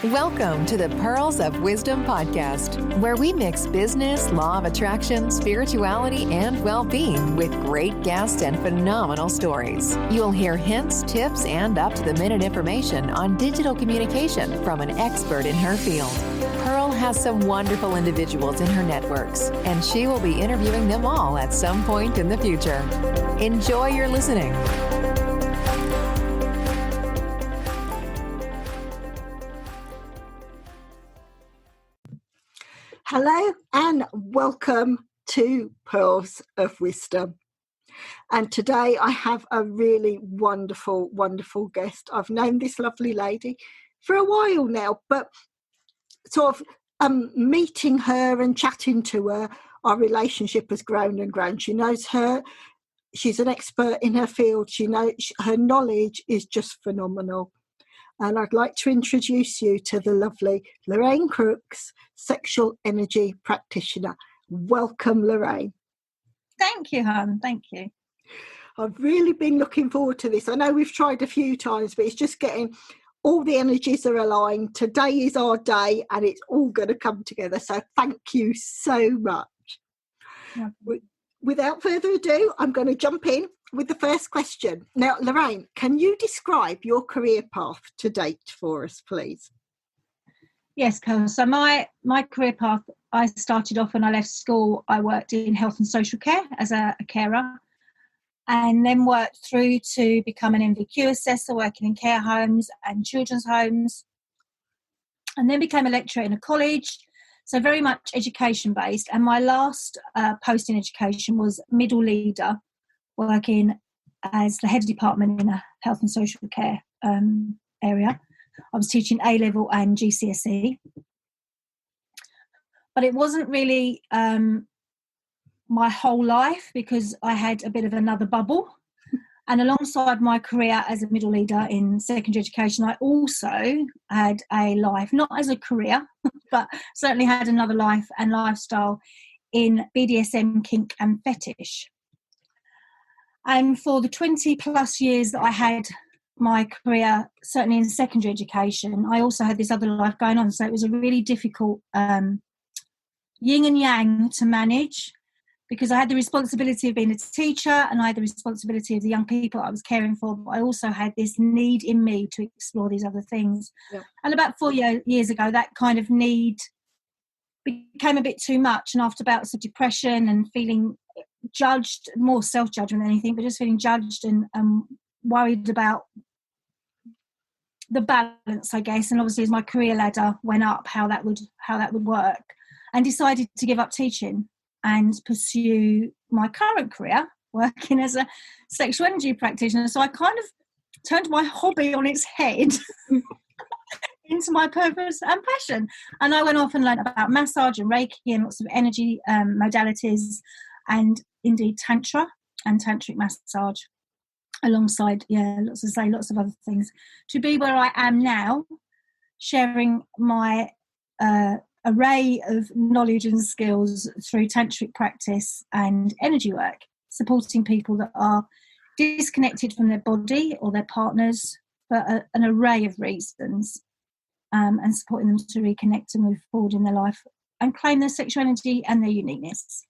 Welcome to the Pearls of Wisdom podcast, where we mix business, law of attraction, spirituality, and well-being with great guests and phenomenal stories. You'll hear hints, tips, and up-to-the-minute information on digital communication from an expert in her field. Pearl has some wonderful individuals in her networks, and she will be interviewing them all at some point in the future. Enjoy your listening. Hello and welcome to Pearls of Wisdom. And today I have a really wonderful, wonderful guest. I've known this lovely lady for a while now, but sort of meeting her and chatting to her, our relationship has grown and grown. She knows her. She's an expert in her field. She knows her knowledge is just phenomenal. And I'd like to introduce you to the lovely Lorraine Crookes, sexual energy practitioner. Welcome, Lorraine. Thank you, hon. Thank you. I've really been looking forward to this. I know we've tried a few times, but it's just getting all the energies are aligned. Today is our day and it's all going to come together. So thank you so much. Yeah. Without further ado, I'm going to jump in with the first question. Now, Lorraine, can you describe your career path to date for us, please? Yes, Carol. So my career path, I started off when I left school. I worked in health and social care as a carer, and then worked through to become an MVQ assessor, working in care homes and children's homes, and then became a lecturer in a college. So very much education-based. And my last post in education was middle leader, working as the head of department in a health and social care area. I was teaching A-level and GCSE. But it wasn't really my whole life, because I had a bit of another bubble. And alongside my career as a middle leader in secondary education, I also had a life, not as a career, but certainly had another life and lifestyle in BDSM, kink and fetish. And for the 20 plus years that I had my career, certainly in secondary education, I also had this other life going on. So it was a really difficult yin and yang to manage, because I had the responsibility of being a teacher and I had the responsibility of the young people I was caring for, but I also had this need in me to explore these other things. Yeah. And about 4 years ago, that kind of need became a bit too much. And after bouts of depression and feeling judged, more self-judgment than anything, but just feeling judged and worried about the balance, I guess. And obviously as my career ladder went up, how that would work, and decided to give up teaching and pursue my current career, working as a sexual energy practitioner. So I kind of turned my hobby on its head into my purpose and passion. And I went off and learned about massage and Reiki and lots of energy modalities, and indeed Tantra and Tantric massage, alongside, lots of other things, to be where I am now, sharing my array of knowledge and skills through tantric practice and energy work, supporting people that are disconnected from their body or their partners for an array of reasons, and supporting them to reconnect and move forward in their life and claim their sexual energy and their uniqueness.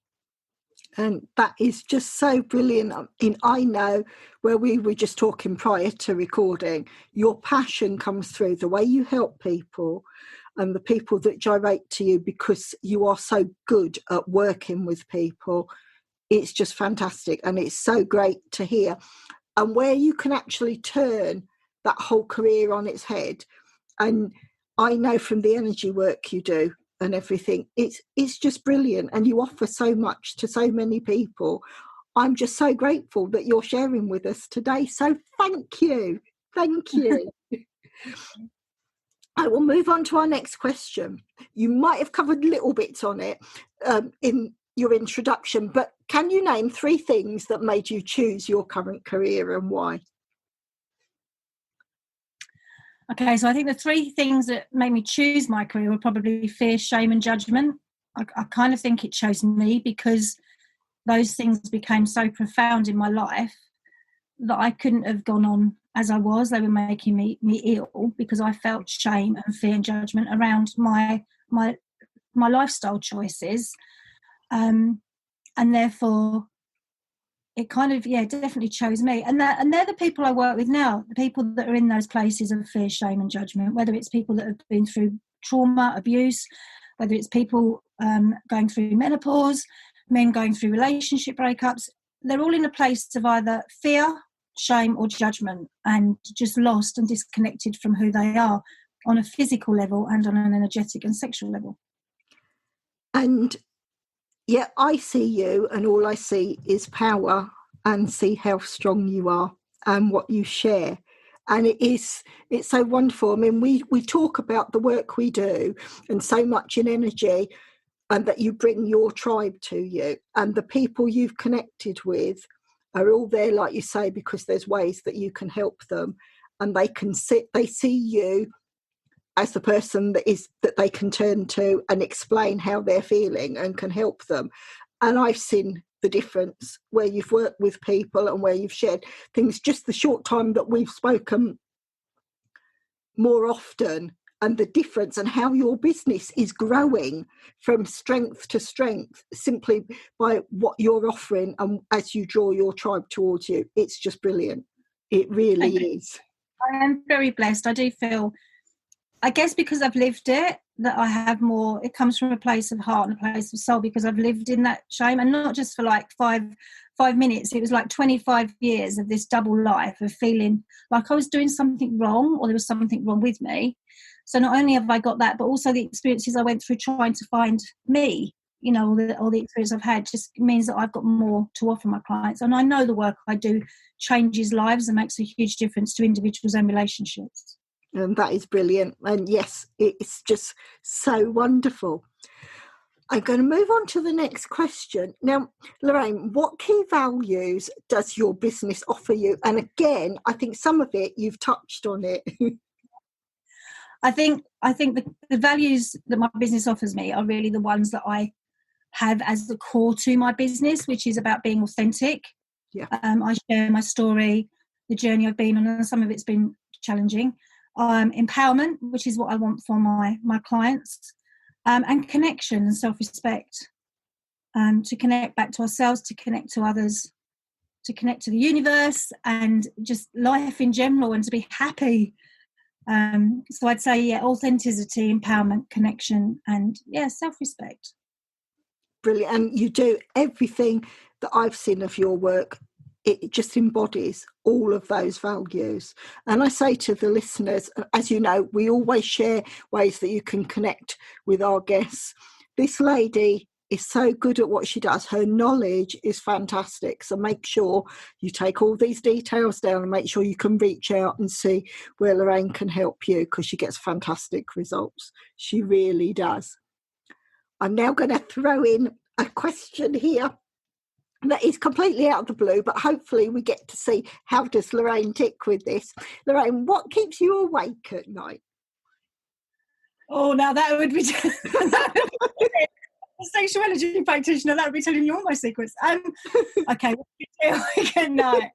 And that is just so brilliant. I know, where we were just talking prior to recording, your passion comes through the way you help people and the people that gyrate to you, because you are so good at working with people. It's just fantastic, and it's so great to hear. And where you can actually turn that whole career on its head, and I know from the energy work you do and everything, it's just brilliant, and you offer so much to so many people. I'm just so grateful that you're sharing with us today. So thank you. I will move on to our next question. You might have covered little bits on it in your introduction, but can you name 3 things that made you choose your current career and why? Okay, so I think the 3 things that made me choose my career were probably fear, shame and judgment. I kind of think it chose me because those things became so profound in my life that I couldn't have gone on as I was. They were making me ill because I felt shame and fear and judgment around my lifestyle choices, and therefore it kind of definitely chose me. And they're the people I work with now, the people that are in those places of fear, shame, and judgment. Whether it's people that have been through trauma, abuse, whether it's people going through menopause, men going through relationship breakups, they're all in a place of either fear, shame, or judgment, and just lost and disconnected from who they are on a physical level and on an energetic and sexual level. And I see you, and all I see is power, and see how strong you are and what you share. And it's so wonderful. I mean, we talk about the work we do and so much in energy, and that you bring your tribe to you, and the people you've connected with are all there, like you say, because there's ways that you can help them, and they see you as the person that they can turn to and explain how they're feeling and can help them. And I've seen the difference where you've worked with people and where you've shared things, just the short time that we've spoken more often, and the difference and how your business is growing from strength to strength simply by what you're offering, and as you draw your tribe towards you. It's just brilliant. It really is. I am very blessed. I do feel, I guess because I've lived it, that I have more, it comes from a place of heart and a place of soul, because I've lived in that shame, and not just for like five minutes. It was like 25 years of this double life of feeling like I was doing something wrong, or there was something wrong with me. So not only have I got that, but also the experiences I went through trying to find me, all the experience I've had just means that I've got more to offer my clients. And I know the work I do changes lives and makes a huge difference to individuals and relationships. And that is brilliant. And yes, it's just so wonderful. I'm going to move on to the next question. Now, Lorraine, what key values does your business offer you? And again, I think some of it, you've touched on it. I think the values that my business offers me are really the ones that I have as the core to my business, which is about being authentic. Yeah. I share my story, the journey I've been on, and some of it's been challenging. Empowerment, which is what I want for my clients, and connection and self-respect, to connect back to ourselves, to connect to others, to connect to the universe, and just life in general, and to be happy. So I'd say, authenticity, empowerment, connection, and self-respect. Brilliant. And you do everything that I've seen of your work. It just embodies all of those values. And I say to the listeners, as you know, we always share ways that you can connect with our guests. This lady is so good at what she does. Her knowledge is fantastic. So make sure you take all these details down and make sure you can reach out and see where Lorraine can help you, because she gets fantastic results. She really does. I'm now going to throw in a question here that is completely out of the blue, but hopefully we get to see how does Lorraine tick with this. Lorraine, what keeps you awake at night? Oh, now that would be a sexual energy practitioner. That would be telling you all my secrets. Okay, what do you do awake at night?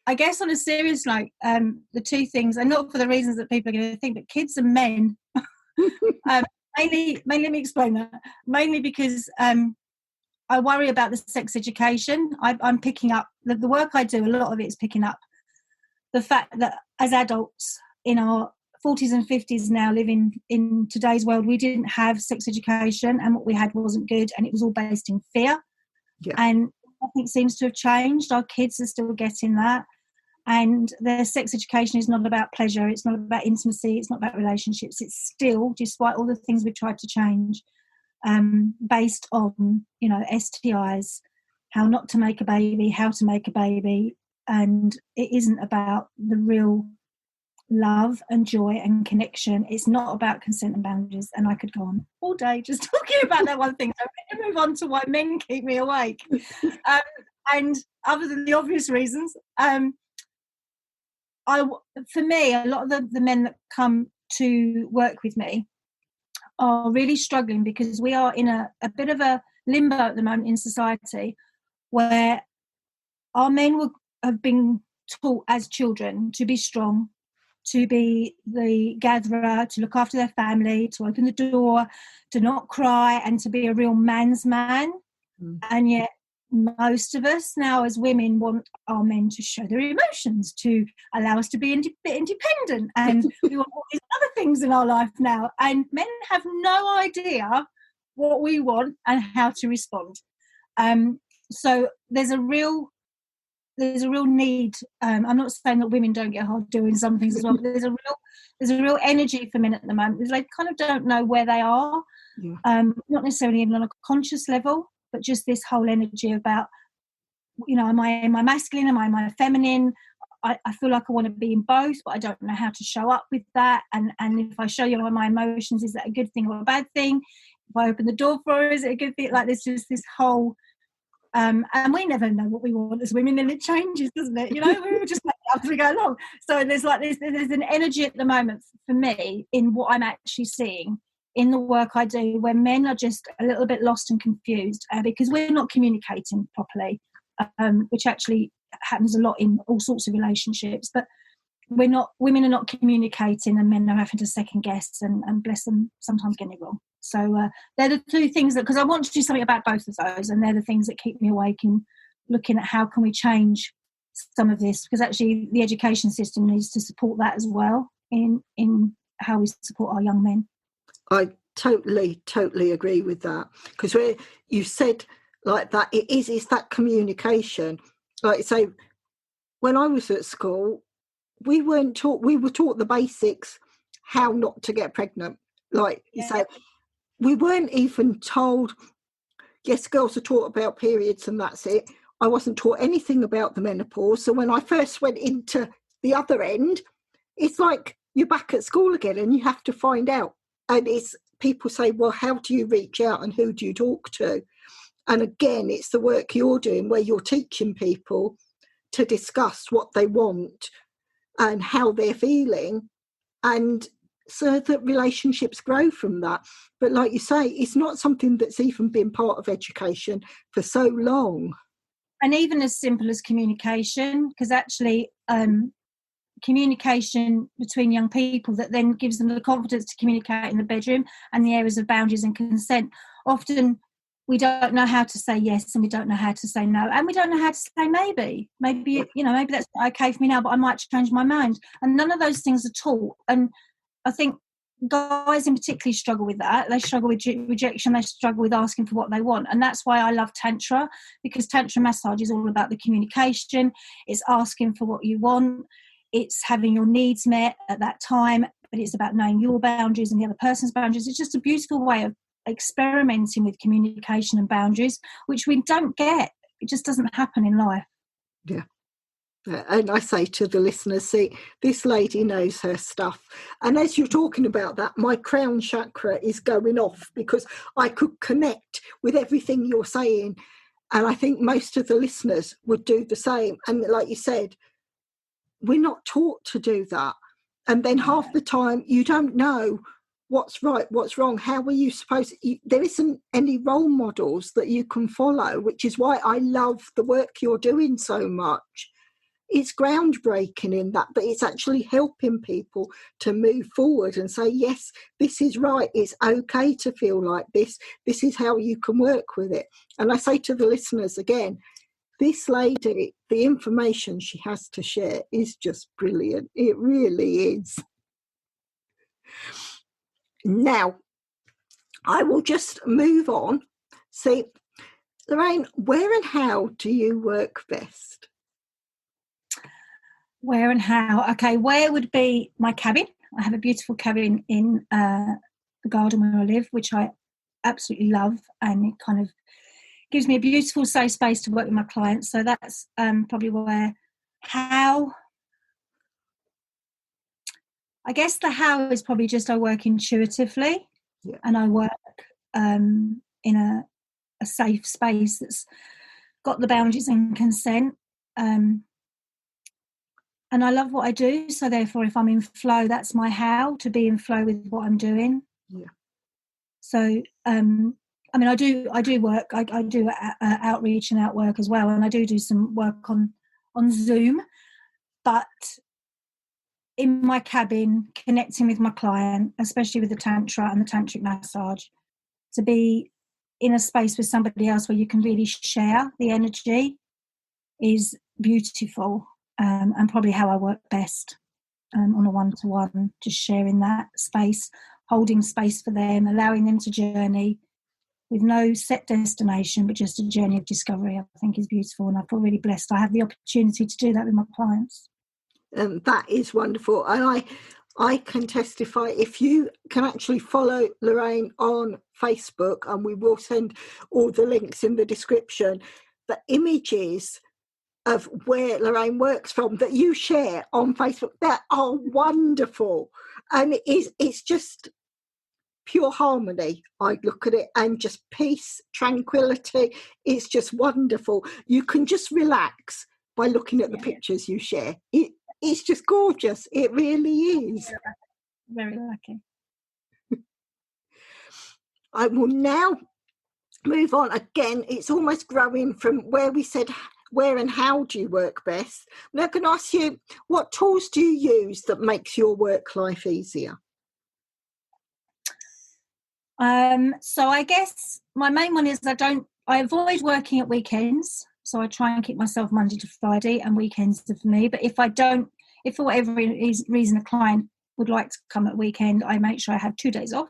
I guess on a serious note, the two things, and not for the reasons that people are going to think, but kids and men. Mainly, let me explain that. Mainly because I worry about the sex education. I'm picking up, the work I do, a lot of it is picking up the fact that as adults in our 40s and 50s now, living in today's world, we didn't have sex education, and what we had wasn't good, and it was all based in fear. Yeah. And nothing seems to have changed. Our kids are still getting that. And their sex education is not about pleasure. It's not about intimacy. It's not about relationships. It's still, despite all the things we've tried to change, based on, STIs, how not to make a baby, how to make a baby. And it isn't about the real love and joy and connection. It's not about consent and boundaries. And I could go on all day just talking about that one thing. So I'm going to move on to why men keep me awake. And other than the obvious reasons, for me, a lot of the men that come to work with me are really struggling, because we are in a bit of a limbo at the moment in society, where our men have been taught as children to be strong, to be the gatherer, to look after their family, to open the door, to not cry, and to be a real man's man. And yet most of us now as women want our men to show their emotions, to allow us to be independent, and we want all these other things in our life now. And men have no idea what we want and how to respond. So there's a real need. I'm not saying that women don't get hard doing some things as well, but there's a real energy for men at the moment. They kind of don't know where they are, not necessarily even on a conscious level, but just this whole energy about, am I masculine? Am I feminine? I feel like I want to be in both, but I don't know how to show up with that. And if I show you my emotions, is that a good thing or a bad thing? If I open the door for her, is it a good thing? Like, there's just this whole, and we never know what we want as women, and it changes, doesn't it? We just make it up as we go along. So there's an energy at the moment for me in what I'm actually seeing in the work I do, where men are just a little bit lost and confused because we're not communicating properly, which actually happens a lot in all sorts of relationships. But women are not communicating, and men are having to second guess and bless them, sometimes getting it wrong. So they're the two things because I want to do something about both of those, and they're the things that keep me awake in looking at how can we change some of this, because actually the education system needs to support that as well in how we support our young men. I totally agree with that, because where you said like that, it's that communication. Like, say, when I was at school, we were taught the basics, how not to get pregnant. Like, so we weren't even told, yes, girls are taught about periods and that's it. I wasn't taught anything about the menopause. So when I first went into the other end, it's like you're back at school again and you have to find out. And it's people say, well, how do you reach out and who do you talk to? And again, it's the work you're doing where you're teaching people to discuss what they want and how they're feeling, and so that relationships grow from that. But like you say, it's not something that's even been part of education for so long. And even as simple as communication, because actually communication between young people that then gives them the confidence to communicate in the bedroom and the areas of boundaries and consent. Often we don't know how to say yes, and we don't know how to say no, and we don't know how to say maybe that's not okay for me now, but I might change my mind. And none of those things are taught. And I think guys in particular struggle with that. They struggle with rejection. They struggle with asking for what they want. And that's why I love Tantra, because Tantra massage is all about the communication. It's asking for what you want. It's having your needs met at that time, but it's about knowing your boundaries and the other person's boundaries. It's just a beautiful way of experimenting with communication and boundaries, which we don't get. It just doesn't happen in life. Yeah. And I say to the listeners, see, this lady knows her stuff. And as you're talking about that, my crown chakra is going off because I could connect with everything you're saying. And I think most of the listeners would do the same. And like you said, we're not taught to do that. And then half the time you don't know what's right, what's wrong. How are you supposed to, there isn't any role models that you can follow, which is why I love the work you're doing so much. It's groundbreaking in that it's actually helping people to move forward and say, yes, this is right. It's okay to feel like this. This is how you can work with it. And I say to the listeners again, this lady, the information she has to share is just brilliant. It really is. Now, I will just move on. See, Lorraine, where and how do you work best? Where and how? Okay, where would be my cabin? I have a beautiful cabin in the garden where I live, which I absolutely love, and it kind of gives me a beautiful safe space to work with my clients. So that's probably where. How? I guess the how is probably just I work intuitively, and I work in a safe space that's got the boundaries and consent. And I love what I do, so therefore if I'm in flow, that's my how, to be in flow with what I'm doing. Yeah. So I mean, I do work. I do outreach and outwork as well, and I do some work on Zoom. But in my cabin, connecting with my client, especially with the tantra and the tantric massage, to be in a space with somebody else where you can really share the energy is beautiful, and probably how I work best, on a one-to-one, just sharing that space, holding space for them, allowing them to journey with no set destination, but just a journey of discovery, I think is beautiful. And I feel really blessed I have the opportunity to do that with my clients. That is wonderful. And I can testify, if you can actually follow Lorraine on Facebook, and we will send all the links in the description, the images of where Lorraine works from that you share on Facebook, that are wonderful. And it's just pure harmony. I look at it, and just peace, tranquility. It's just wonderful. You can just relax by looking at the pictures you share. It's just gorgeous. It really is. Very lucky. I will now move on. Again, it's almost growing from where we said where and how do you work best. Now I can ask you, what tools do you use that makes your work life easier? So I guess my main one is I avoid working at weekends. So I try and keep myself Monday to Friday, and weekends are for me. But if for whatever reason a client would like to come at weekend, I make sure I have 2 days off.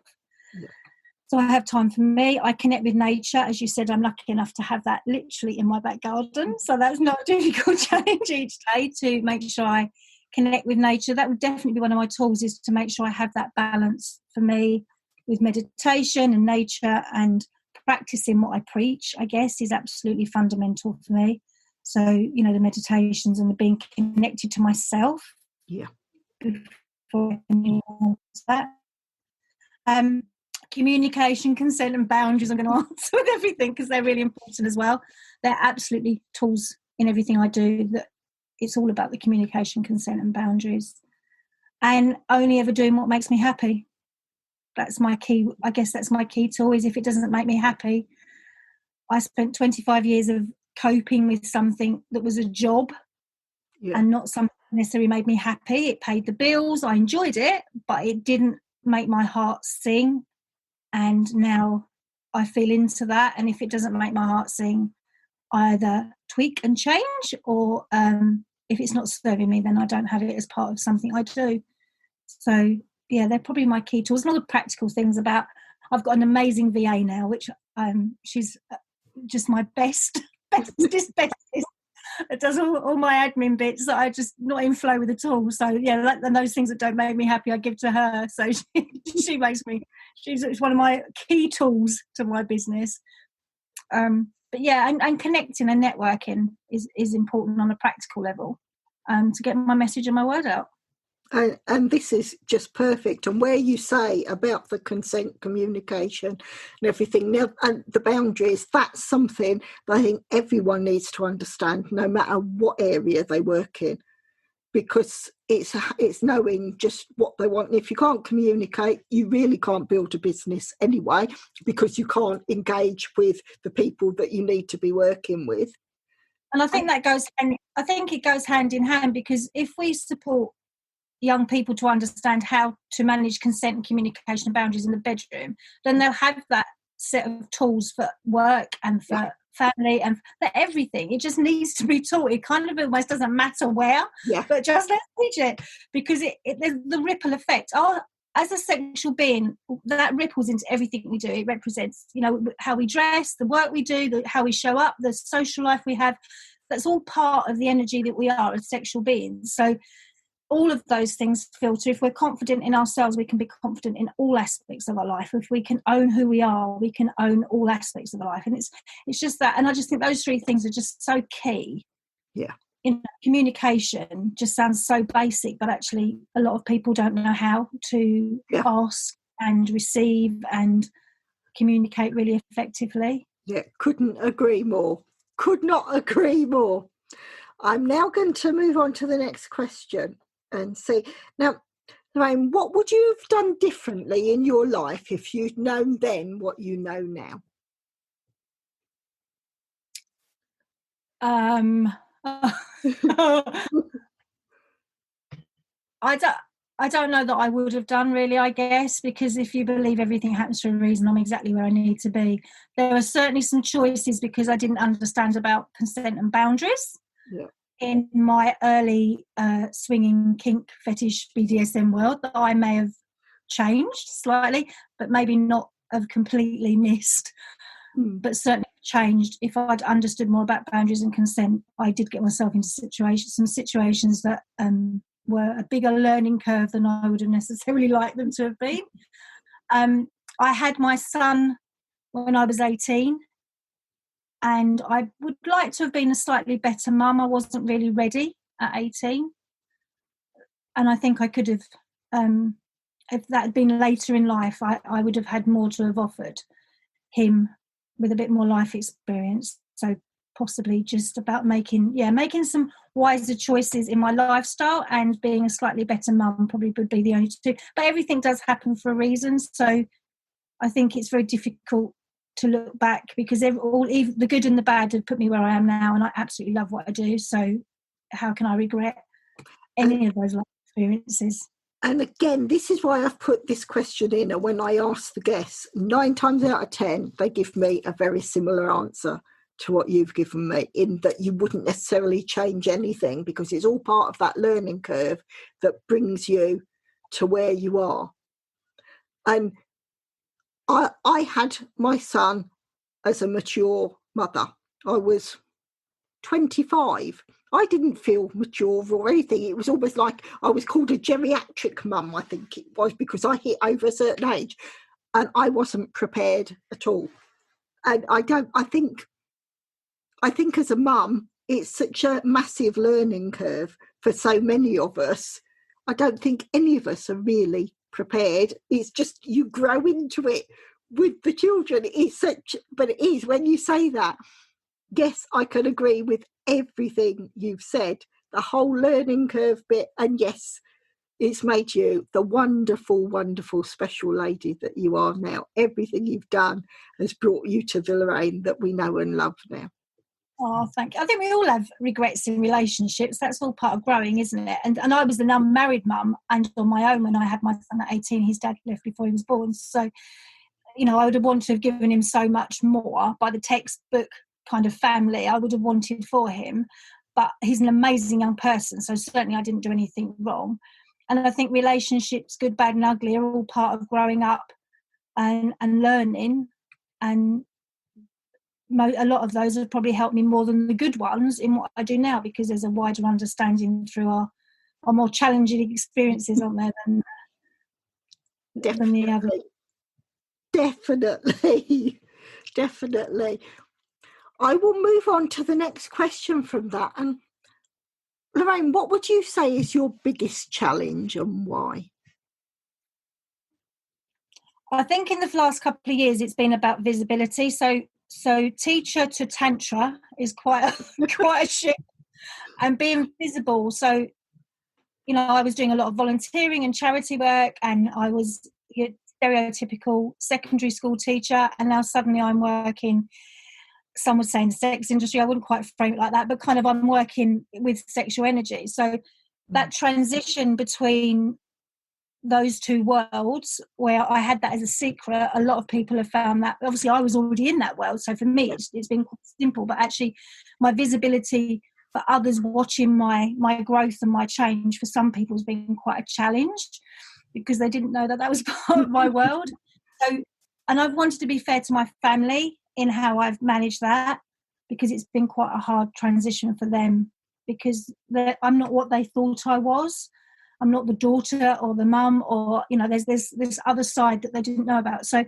Yeah. So I have time for me. I connect with nature. As you said, I'm lucky enough to have that literally in my back garden. So that's not a difficult challenge each day to make sure I connect with nature. That would definitely be one of my tools, is to make sure I have that balance for me with meditation and nature, and practicing what I preach, I guess, is absolutely fundamental for me. So, the meditations and the being connected to myself. Yeah. Before that. Communication, consent and boundaries, I'm going to answer with everything because they're really important as well. They're absolutely tools in everything I do. That it's all about the communication, consent and boundaries. And only ever doing what makes me happy. That's my key. I guess that's my key tool, is if it doesn't make me happy. I spent 25 years of coping with something that was a job, and not something that necessarily made me happy. It paid the bills. I enjoyed it, but it didn't make my heart sing. And now I feel into that. And if it doesn't make my heart sing, I either tweak and change, or if it's not serving me, then I don't have it as part of something I do. So, yeah, they're probably my key tools. And all the practical things about, I've got an amazing VA now, which she's just my bestest. It does all my admin bits that I just not in flow with at all. So, yeah, and those things that don't make me happy, I give to her. So she makes me, she's one of my key tools to my business. But yeah, and connecting and networking is important on a practical level, to get my message and my word out. And this is just perfect. And where you say about the consent, communication and everything, now, and the boundaries, that's something that I think everyone needs to understand, no matter what area they work in, because it's knowing just what they want. And if you can't communicate, you really can't build a business anyway, because you can't engage with the people that you need to be working with. And I think it goes hand in hand, because if we support young people to understand how to manage consent and communication and boundaries in the bedroom, then they'll have that set of tools for work and for family and for everything. It just needs to be taught. It kind of almost doesn't matter where, but just let's teach it, because there's the ripple effect. As a sexual being, that ripples into everything we do. It represents, how we dress, the work we do, how we show up, the social life we have. That's all part of the energy that we are as sexual beings. So all of those things filter. If we're confident in ourselves, we can be confident in all aspects of our life. If we can own who we are, we can own all aspects of our life. And it's just that. And I just think those three things are just so key. Yeah. Communication just sounds so basic, but actually a lot of people don't know how to ask and receive and communicate really effectively. Yeah, couldn't agree more. Could not agree more. I'm now going to move on to the next question and see. Now, Lorraine, what would you have done differently in your life if you'd known then what you know now? Um, I don't know that I would have done, really, I guess, because if you believe everything happens for a reason, I'm exactly where I need to be. There were certainly some choices because I didn't understand about consent and boundaries in my early swinging kink fetish BDSM world that I may have changed slightly, but maybe not have completely missed, but certainly changed. If I'd understood more about boundaries and consent, I did get myself into some situations that were a bigger learning curve than I would have necessarily liked them to have been. I had my son when I was 18, and I would like to have been a slightly better mum. I wasn't really ready at 18, and I think I could have, if that had been later in life, I would have had more to have offered him with a bit more life experience. So possibly just about making some wiser choices in my lifestyle, and being a slightly better mum probably would be the only two. But everything does happen for a reason, so I think it's very difficult to look back, because even the good and the bad have put me where I am now, and I absolutely love what I do, so how can I regret any of those life experiences? And again, this is why I've put this question in, and when I ask the guests, 9 times out of 10 they give me a very similar answer to what you've given me, in that you wouldn't necessarily change anything because it's all part of that learning curve that brings you to where you are. And I had my son as a mature mother. I was 25. I didn't feel mature or anything. It was almost like I was called a geriatric mum, I think it was, because I hit over a certain age and I wasn't prepared at all. And I think as a mum, it's such a massive learning curve for so many of us. I don't think any of us are really prepared. It's just you grow into it with the children. But it is, when you say that, yes, I can agree with everything you've said, the whole learning curve bit. And yes, it's made you the wonderful, wonderful special lady that you are now. Everything you've done has brought you to the Lorraine that we know and love now. Oh, thank you. I think we all have regrets in relationships. That's all part of growing, isn't it? And I was an unmarried mum and on my own when I had my son at 18. His dad left before he was born. So, I would have wanted to have given him so much more by the textbook kind of family I would have wanted for him. But he's an amazing young person. So certainly I didn't do anything wrong. And I think relationships, good, bad and ugly, are all part of growing up and learning. And a lot of those have probably helped me more than the good ones in what I do now, because there's a wider understanding through our more challenging experiences on there than the other. Definitely. I will move on to the next question from that. And Lorraine, what would you say is your biggest challenge and why? I think in the last couple of years it's been about visibility. So teacher to tantra is quite a shift, and being visible. So, I was doing a lot of volunteering and charity work, and I was a stereotypical secondary school teacher, and now suddenly I'm working, some would say in the sex industry. I wouldn't quite frame it like that, but kind of I'm working with sexual energy. So that transition between those two worlds, where I had that as a secret, a lot of people have found that, obviously I was already in that world, so for me it's been quite simple, but actually my visibility for others watching my growth and my change, for some people has been quite a challenge, because they didn't know that was part of my world. So, and I've wanted to be fair to my family in how I've managed that, because it's been quite a hard transition for them, because I'm not what they thought I was. I'm not the daughter or the mum, or, there's this other side that they didn't know about. So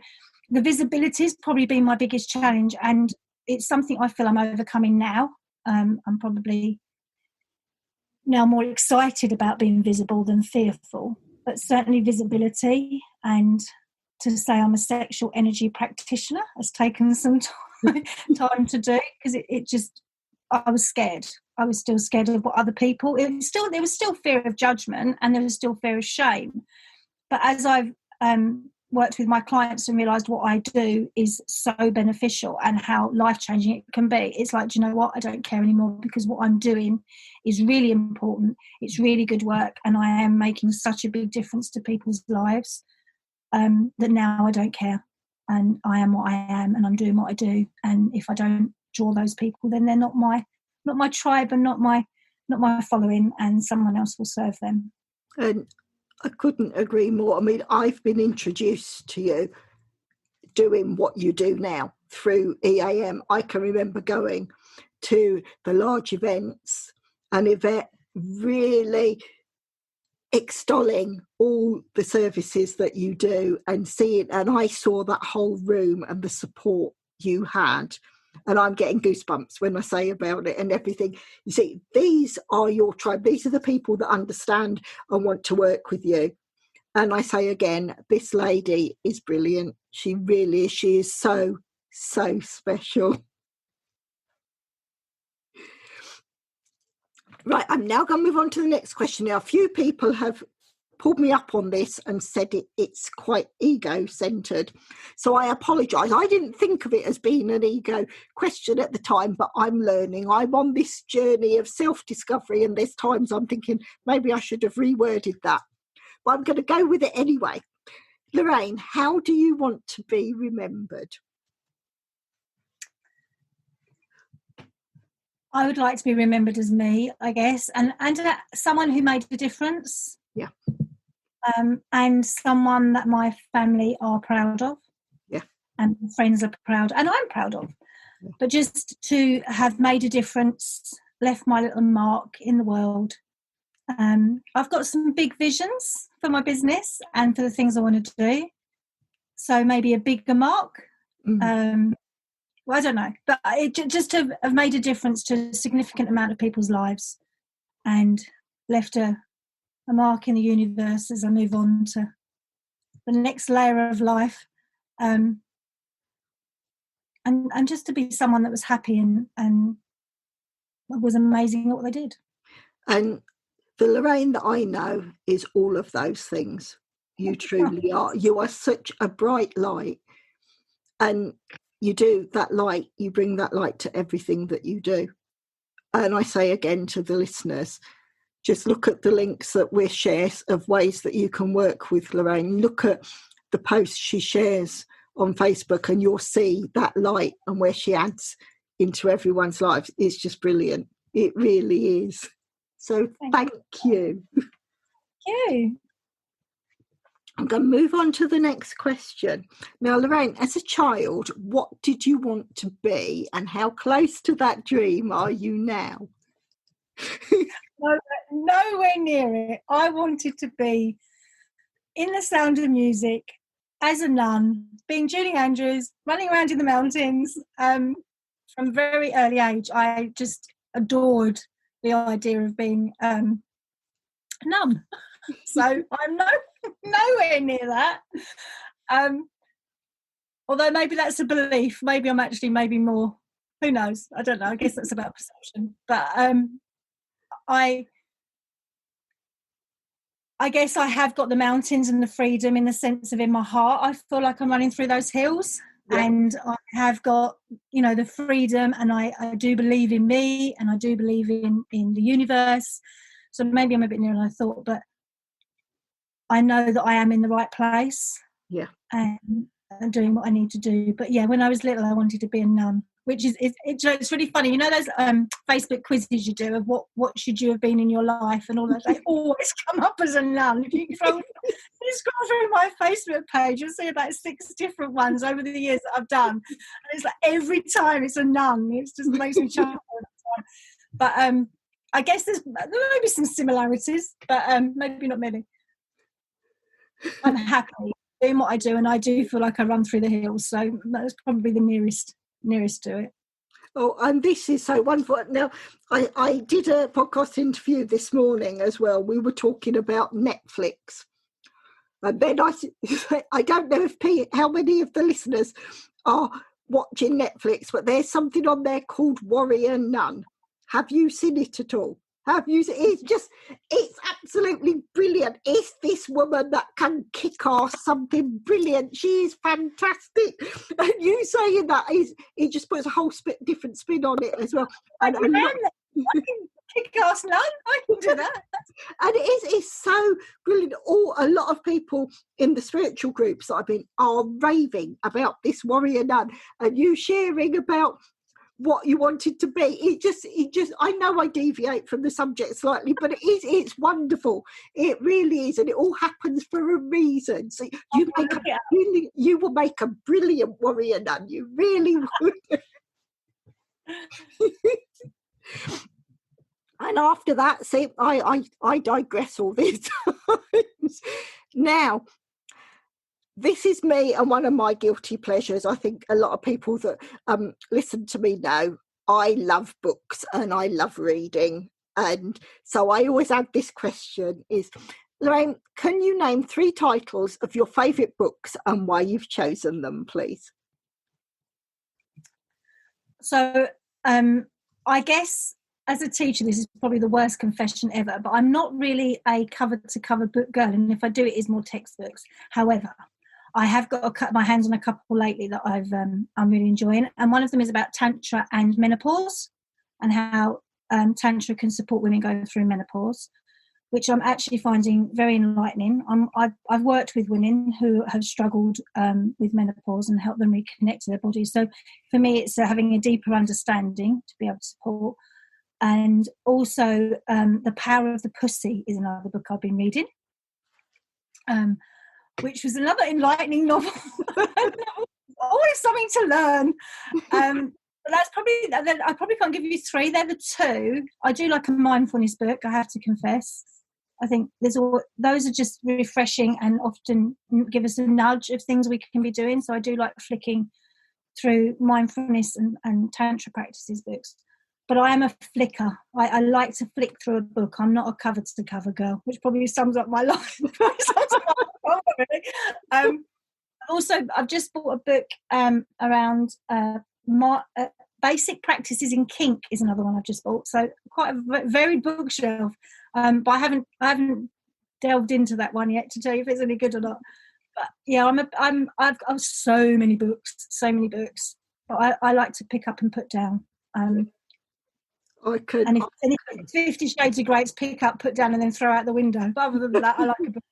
the visibility has probably been my biggest challenge, and it's something I feel I'm overcoming now. I'm probably now more excited about being visible than fearful, but certainly visibility. And to say I'm a sexual energy practitioner has taken some time to do, because I was scared. I was still scared of what other people. There was still fear of judgment, and there was still fear of shame. But as I've worked with my clients and realised what I do is so beneficial and how life-changing it can be. It's like, do you know what? I don't care anymore, because what I'm doing is really important. It's really good work, and I am making such a big difference to people's lives that now I don't care, and I am what I am, and I'm doing what I do. And if I don't draw those people, then they're not my tribe and not my following, and someone else will serve them. And I couldn't agree more. I mean, I've been introduced to you doing what you do now through EAM. I can remember going to the large events and Yvette really extolling all the services that you do and seeing, and I saw that whole room and the support you had. And I'm getting goosebumps when I say about it and everything. You see, these are your tribe. These are the people that understand and want to work with you. And I say again, this lady is brilliant. She really is. She is so, so special. Right, I'm now going to move on to the next question. Now, a few people have pulled me up on this and said it's quite ego-centred. So I apologise. I didn't think of it as being an ego question at the time, but I'm learning. I'm on this journey of self-discovery, and there's times I'm thinking maybe I should have reworded that. But I'm going to go with it anyway. Lorraine, how do you want to be remembered? I would like to be remembered as me, I guess, and someone who made a difference. Yeah. And someone that my family are proud of. Yeah. And friends are proud, and I'm proud of. Yeah. But just to have made a difference, left my little mark in the world. I've got some big visions for my business and for the things I want to do. So maybe a bigger mark. Mm-hmm. Well, I don't know, but just to have made a difference to a significant amount of people's lives and left a mark in the universe as I move on to the next layer of life, and just to be someone that was happy and was amazing at what they did. And the Lorraine that I know is all of those things. You truly are. You are such a bright light, and you do that light, you bring that light to everything that you do. And I say again to the listeners, just look at the links that we share of ways that you can work with Lorraine. Look at the posts she shares on Facebook, and you'll see that light and where she adds into everyone's lives. It's just brilliant. It really is. So thank you. Thank you. I'm going to move on to the next question. Now, Lorraine, as a child, what did you want to be, and how close to that dream are you now? Nowhere near it. I wanted to be in The Sound of Music as a nun, being Julie Andrews, running around in the mountains. From a very early age, I just adored the idea of being a nun. So I'm nowhere near that. Although maybe that's a belief. Maybe I'm actually more. Who knows? I don't know. I guess that's about perception. But I guess I have got the mountains and the freedom in the sense of in my heart. I feel like I'm running through those hills, and I have got, the freedom, and I do believe in me, and I do believe in the universe. So maybe I'm a bit nearer than I thought, but I know that I am in the right place. Yeah. And doing what I need to do. But yeah, when I was little, I wanted to be a nun, which it's really funny. Those Facebook quizzes you do of what should you have been in your life and all that. They always come up as a nun. If you scroll through my Facebook page, you'll see about 6 different ones over the years that I've done. And it's like every time it's a nun. It just makes me chuckle. But I guess there may be some similarities, but maybe not many. I'm happy doing what I do, and I do feel like I run through the hills, so that's probably the nearest to it. Oh, and this is so wonderful. Now, I did a podcast interview this morning as well. We were talking about Netflix, and then I don't know how many of the listeners are watching Netflix, but there's something on there called Warrior Nun. Have you seen it at all? It's absolutely brilliant. It's this woman that can kick ass something brilliant. She is fantastic. And you saying that, he just puts a whole different spin on it as well. I can kick ass nun. I can do that. And it's so brilliant. A lot of people in the spiritual groups that I've been are raving about this warrior nun, and you sharing about what you wanted to be. It just I know I deviate from the subject slightly, but it's wonderful. It really is, and it all happens for a reason. So you will make a brilliant warrior nun. You really would. And after that, see, I digress all these times. Now, this is me and one of my guilty pleasures. I think a lot of people that listen to me know I love books and I love reading. And so I always add this question is, Lorraine, can you name 3 titles of your favourite books and why you've chosen them, please? So I guess as a teacher, this is probably the worst confession ever, but I'm not really a cover-to-cover book girl. And if I do, it is more textbooks. However, I have got my hands on a couple lately that I'm really enjoying, and one of them is about Tantra and menopause, and how Tantra can support women going through menopause, which I'm actually finding very enlightening. I've worked with women who have struggled with menopause and helped them reconnect to their bodies. So for me, it's having a deeper understanding to be able to support. And also, The Power of the Pussy is another book I've been reading. Which was another enlightening novel. Always something to learn. But that's probably, I probably can't give you 3. They're the 2. I do like a mindfulness book, I have to confess. I think those are just refreshing and often give us a nudge of things we can be doing. So I do like flicking through mindfulness and Tantra practices books. But I am a flicker. I like to flick through a book. I'm not a cover-to-cover girl, which probably sums up my life. Also, I've just bought a book around basic practices in kink is another one I've just bought. So quite a varied bookshelf. But I haven't delved into that one yet to tell you if it's any good or not. But yeah, I've got so many books. But I like to pick up and put down. And if 50 Shades of Grey, it's pick up, put down, and then throw out the window. But other than that, I like a book.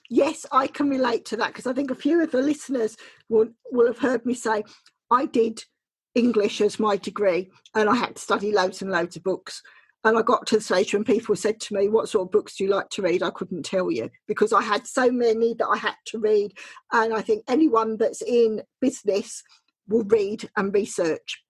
Yes, I can relate to that, because I think a few of the listeners will have heard me say I did English as my degree and I had to study loads and loads of books, and I got to the stage when people said to me, what sort of books do you like to read? I couldn't tell you, because I had so many that I had to read. And I think anyone that's in business will read and research,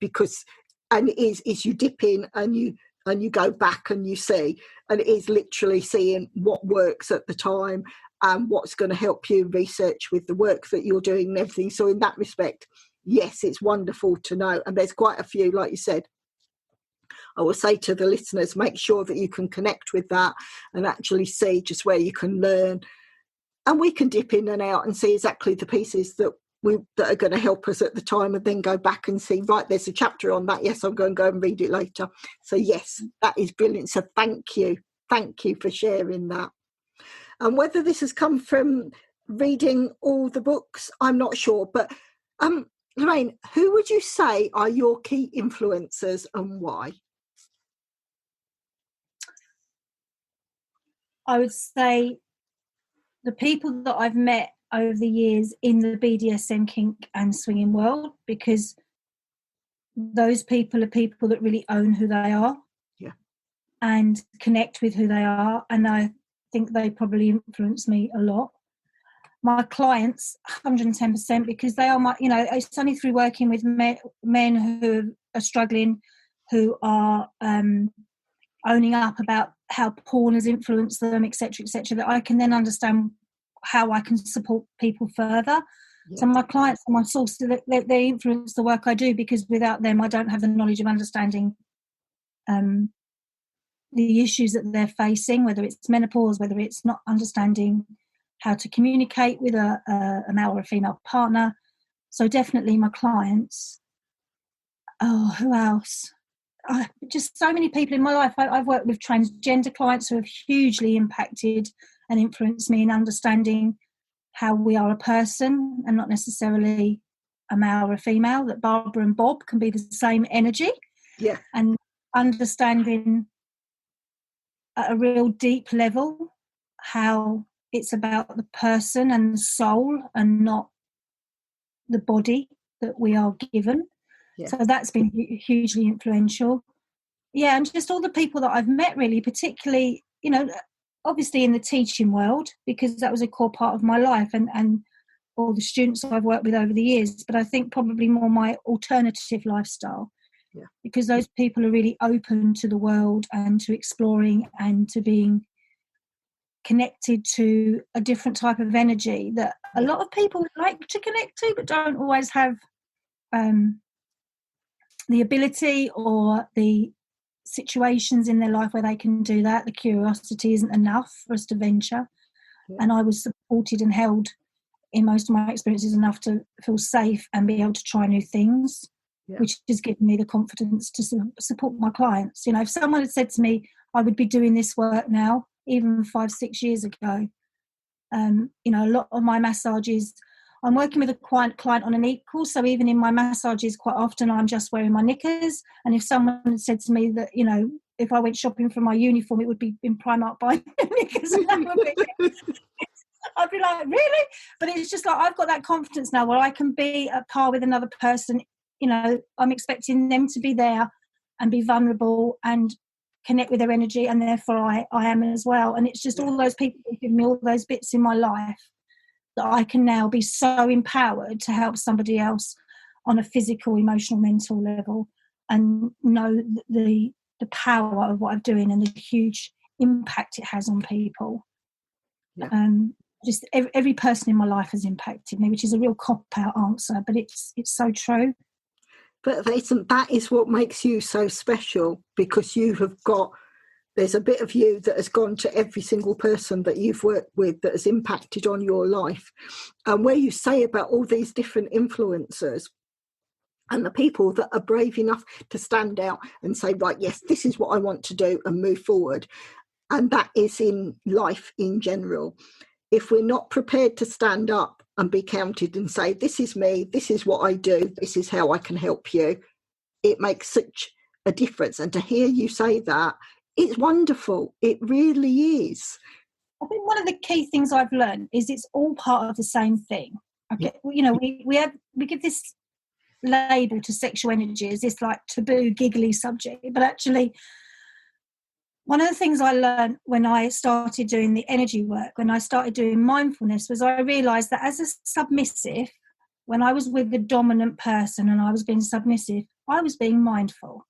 and it is you dip in and you go back and you see, and it is literally seeing what works at the time and what's going to help you research with the work that you're doing and everything. So in that respect, yes, it's wonderful to know. And there's quite a few, like you said. I will say to the listeners, make sure that you can connect with that and actually see just where you can learn. And we can dip in and out and see exactly the pieces that are going to help us at the time, and then go back and see, right, there's a chapter on that. Yes, I'm going to go and read it later. So yes, that is brilliant. So thank you for sharing that. And whether this has come from reading all the books, I'm not sure. But Lorraine, who would you say are your key influencers and why? I would say the people that I've met over the years in the BDSM, kink and swinging world, because those people are people that really own who they are, and connect with who they are, and I think they probably influence me a lot. My clients, 110%, because they are it's only through working with men who are struggling, who are owning up about how porn has influenced them, etc., that I can then understand how I can support people further. So my clients are my source. They influence the work I do, because without them, I don't have the knowledge of understanding the issues that they're facing, whether it's menopause, whether it's not understanding how to communicate with a male or a female partner. So definitely my clients. Oh, who else? just so many people in my life. I've worked with transgender clients who have hugely impacted and influenced me in understanding how we are a person and not necessarily a male or a female, that Barbara and Bob can be the same energy. Yeah. And understanding at a real deep level how it's about the person and the soul and not the body that we are given. Yeah. So that's been hugely influential. Yeah, and just all the people that I've met, really, particularly, you know, obviously in the teaching world, because that was a core part of my life, and all the students I've worked with over the years, but I think probably more my alternative lifestyle, because those people are really open to the world and to exploring and to being connected to a different type of energy that a lot of people like to connect to but don't always have the ability or the situations in their life where they can do that. The curiosity isn't enough for us to venture. And I was supported and held in most of my experiences enough to feel safe and be able to try new things, which has given me the confidence to support my clients. You know, if someone had said to me I would be doing this work now, even 5-6 years ago, you know, a lot of my massages, I'm working with a client on an equal, so even in my massages quite often I'm just wearing my knickers, and if someone had said to me that, you know, if I went shopping for my uniform it would be in Primark buying knickers, and that would be I'd be like, really? But it's just like I've got that confidence now where I can be at par with another person. You know, I'm expecting them to be there and be vulnerable and connect with their energy, and therefore I am as well. And it's just all those people who give me all those bits in my life that I can now be so empowered to help somebody else on a physical, emotional, mental level, and know the power of what I'm doing and the huge impact it has on people. Just every person in my life has impacted me, which is a real cop-out answer, but it's so true. But that is what makes you so special, because you have got, there's a bit of you that has gone to every single person that you've worked with that has impacted on your life. And where you say about all these different influencers and the people that are brave enough to stand out and say, right, yes, this is what I want to do and move forward. And that is in life in general. If we're not prepared to stand up and be counted and say, this is me, this is what I do, this is how I can help you, it makes such a difference. And to hear you say that, it's wonderful. It really is. I think one of the key things I've learned is it's all part of the same thing. Okay, you know, we give this label to sexual energy as this like taboo, giggly subject, but actually, one of the things I learned when I started doing the energy work, when I started doing mindfulness, was I realised that as a submissive, when I was with the dominant person and I was being submissive, I was being mindful.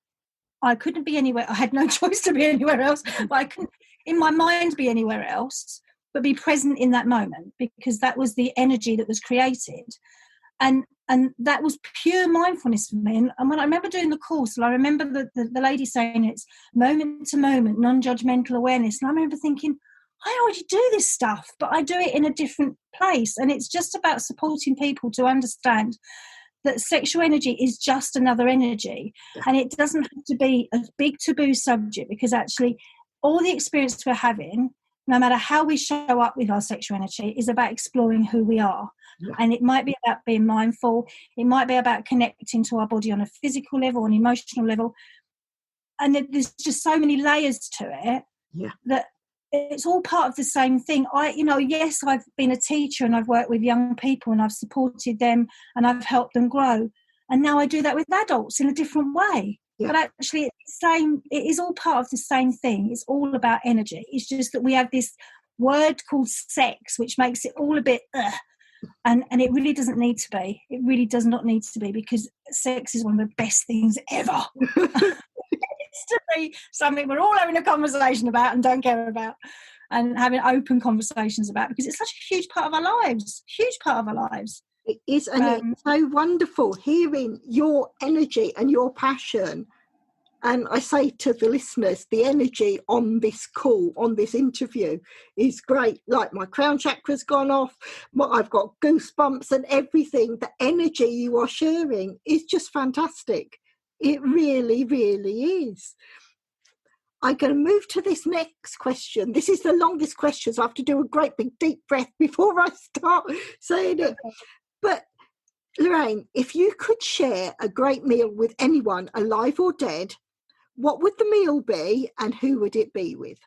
I couldn't be anywhere. I had no choice to be anywhere else, but I couldn't, in my mind, be anywhere else, but be present in that moment, because that was the energy that was created. And that was pure mindfulness for me. And when I remember doing the course, and I remember the lady saying it's moment to moment, non-judgmental awareness. And I remember thinking, I already do this stuff, but I do it in a different place. And it's just about supporting people to understand that sexual energy is just another energy. And it doesn't have to be a big taboo subject, because actually all the experience we're having, no matter how we show up with our sexual energy, is about exploring who we are. Yeah. And it might be about being mindful. It might be about connecting to our body on a physical level, an emotional level. And there's just so many layers to it that it's all part of the same thing. Yes, I've been a teacher and I've worked with young people and I've supported them and I've helped them grow. And now I do that with adults in a different way. Yeah. But actually, it's the same. It is all part of the same thing. It's all about energy. It's just that we have this word called sex, which makes it all a bit and it really doesn't need to be. It really does not need to be, because sex is one of the best things ever. It's to be something we're all having a conversation about and don't care about, and having open conversations about, because it's such a huge part of our lives. It is, and it's so wonderful hearing your energy and your passion. And I say to the listeners, the energy on this call, on this interview, is great. Like, my crown chakra's gone off, I've got goosebumps and everything. The energy you are sharing is just fantastic. It really, really is. I'm going to move to this next question. This is the longest question, so I have to do a great big deep breath before I start saying it. But Lorraine, if you could share a great meal with anyone, alive or dead, what would the meal be and who would it be with?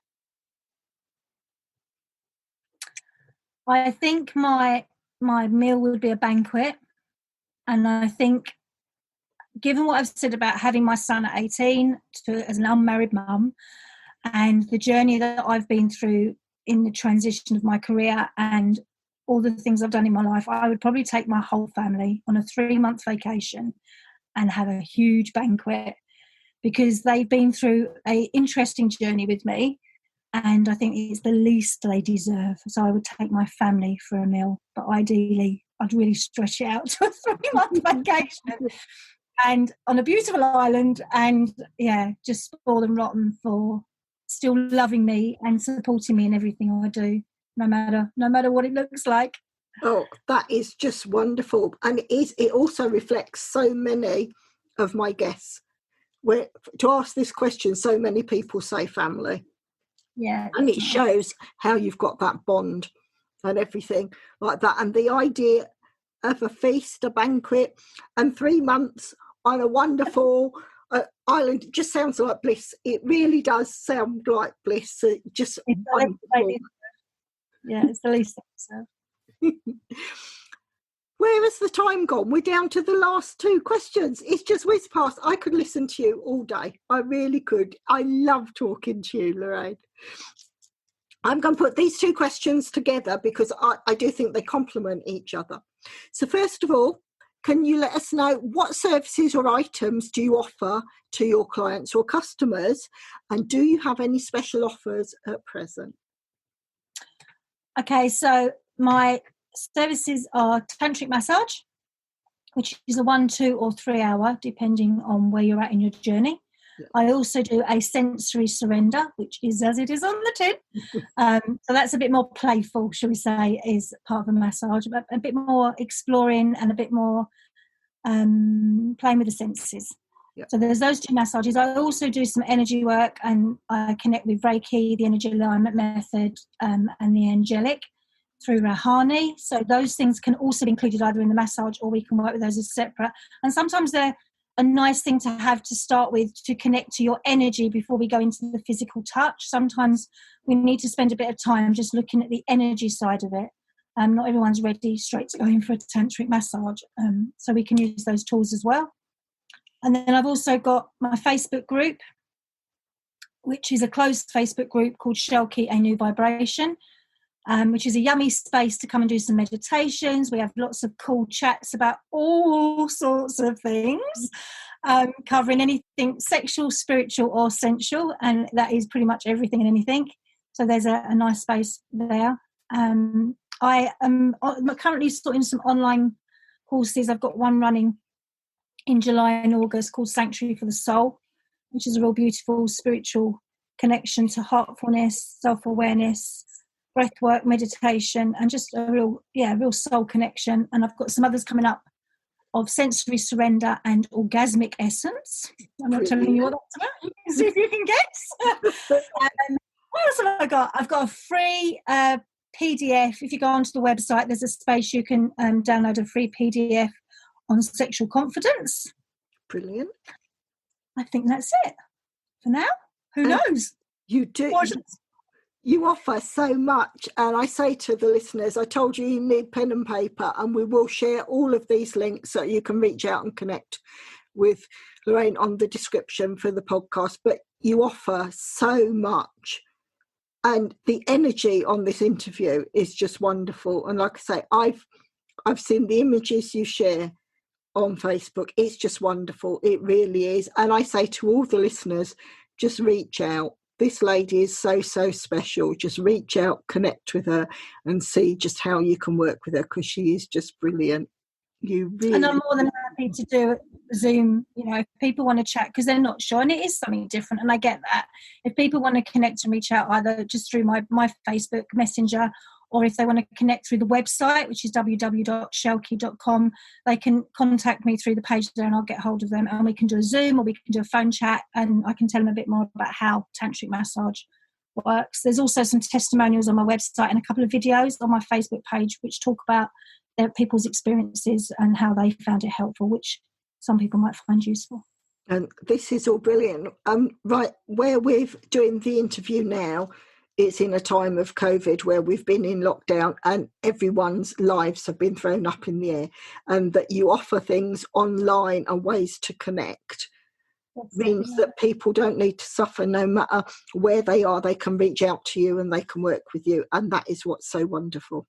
I think my meal would be a banquet. And I think, given what I've said about having my son at 18 as an unmarried mum, and the journey that I've been through in the transition of my career and all the things I've done in my life, I would probably take my whole family on a 3-month vacation and have a huge banquet, because they've been through an interesting journey with me, and I think it's the least they deserve. So I would take my family for a meal, but ideally I'd really stretch it out to a 3-month vacation and on a beautiful island, and just spoil them rotten for still loving me and supporting me in everything I do, no matter what it looks like. Oh, that is just wonderful. And it also reflects so many of my guests. Where to ask this question, so many people say family. Yeah. And it shows how you've got that bond and everything like that. And the idea of a feast, a banquet, and 3 months on a wonderful island just sounds like bliss. It really does sound like bliss. Just wonderful. Yeah, it's the least episode. Where has the time gone? We're down to the last 2 questions. It's just whizzed past. I could listen to you all day. I really could. I love talking to you, Lorraine. I'm going to put these 2 questions together because I do think they complement each other. So first of all, can you let us know what services or items do you offer to your clients or customers? And do you have any special offers at present? Okay, so my services are tantric massage, which is a 1, 2 or 3 hour, depending on where you're at in your journey. Yeah. I also do a sensory surrender, which is as it is on the tin. So that's a bit more playful, shall we say, is part of a massage, but a bit more exploring and a bit more playing with the senses. Yeah. So there's those 2 massages. I also do some energy work, and I connect with Reiki, the energy alignment method, and the angelic through Rahani. So those things can also be included either in the massage, or we can work with those as separate. And sometimes they're a nice thing to have to start with, to connect to your energy before we go into the physical touch. Sometimes we need to spend a bit of time just looking at the energy side of it. Not everyone's ready straight to go in for a tantric massage. So we can use those tools as well. And then I've also got my Facebook group, which is a closed Facebook group called Shelky, A New Vibration, which is a yummy space to come and do some meditations. We have lots of cool chats about all sorts of things, covering anything sexual, spiritual or sensual, and that is pretty much everything and anything. So there's a nice space there. I'm currently sorting some online courses. I've got one running in July and August called Sanctuary for the Soul, which is a real beautiful spiritual connection to heartfulness, self-awareness, breathwork, meditation, and just a real soul connection. And I've got some others coming up of sensory surrender and orgasmic essence. I'm not telling you what that's about. You can see if you can guess. What else have I got? I've got a free PDF. If you go onto the website, there's a space you can download a free PDF on sexual confidence. Brilliant. I think that's it for now. Who knows? You do. You offer so much, and I say to the listeners, I told you need pen and paper, and we will share all of these links so you can reach out and connect with Lorraine on the description for the podcast. But you offer so much, and the energy on this interview is just wonderful. And like I say, I've seen the images you share on Facebook. It's just wonderful. It really is. And I say to all the listeners, just reach out. This lady is so special. Just reach out, connect with her, and see just how you can work with her, because she is just brilliant. And I'm more than happy to do Zoom, if people want to chat, because they're not sure, and it is something different, and I get that. If people want to connect and reach out, either just through my Facebook Messenger, or if they want to connect through the website, which is www.shelky.com, they can contact me through the page there and I'll get hold of them, and we can do a Zoom or we can do a phone chat, and I can tell them a bit more about how tantric massage works. There's also some testimonials on my website and a couple of videos on my Facebook page which talk about their people's experiences and how they found it helpful, which some people might find useful. And this is all brilliant. Right, where we're doing the interview now, it's in a time of COVID where we've been in lockdown and everyone's lives have been thrown up in the air, and that you offer things online and ways to connect. Means that people don't need to suffer. No matter where they are, they can reach out to you and they can work with you, and that is what's so wonderful.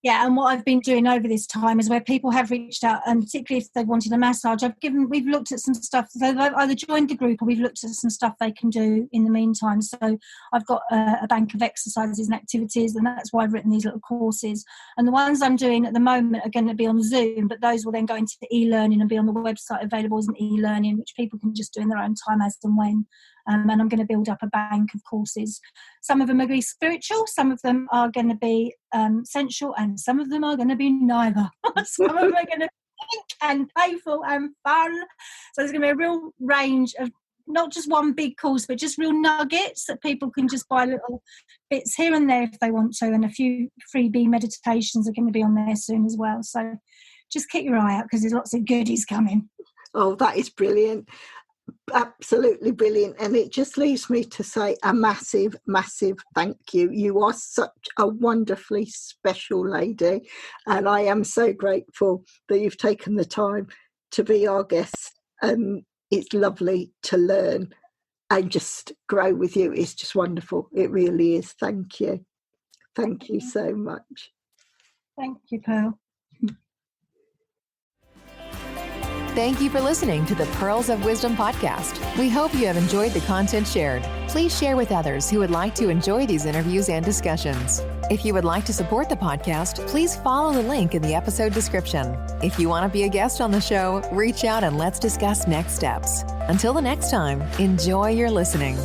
Yeah, and what I've been doing over this time is where people have reached out, and particularly if they wanted a massage, we've looked at some stuff. So they've either joined the group or we've looked at some stuff they can do in the meantime. So I've got a bank of exercises and activities, and that's why I've written these little courses. And the ones I'm doing at the moment are going to be on Zoom, but those will then go into the e-learning and be on the website available as an e-learning, which people can just do in their own time as and when. And I'm going to build up a bank of courses. Some of them are going to be spiritual, some of them are going to be sensual, and some of them are going to be neither. Some of them are going to be pink and playful and fun. So there's going to be a real range of not just one big course, but just real nuggets that people can just buy little bits here and there if they want to. And a few freebie meditations are going to be on there soon as well. So just keep your eye out because there's lots of goodies coming. Oh, that is brilliant. Absolutely brilliant. And it just leaves me to say a massive thank you. You are such a wonderfully special lady, and I am so grateful that you've taken the time to be our guest. And it's lovely to learn and just grow with you. It's just wonderful. It really is. Thank you so much. Thank you, Pearl. Thank you for listening to the Pearls of Wisdom podcast. We hope you have enjoyed the content shared. Please share with others who would like to enjoy these interviews and discussions. If you would like to support the podcast, please follow the link in the episode description. If you want to be a guest on the show, reach out and let's discuss next steps. Until the next time, enjoy your listening.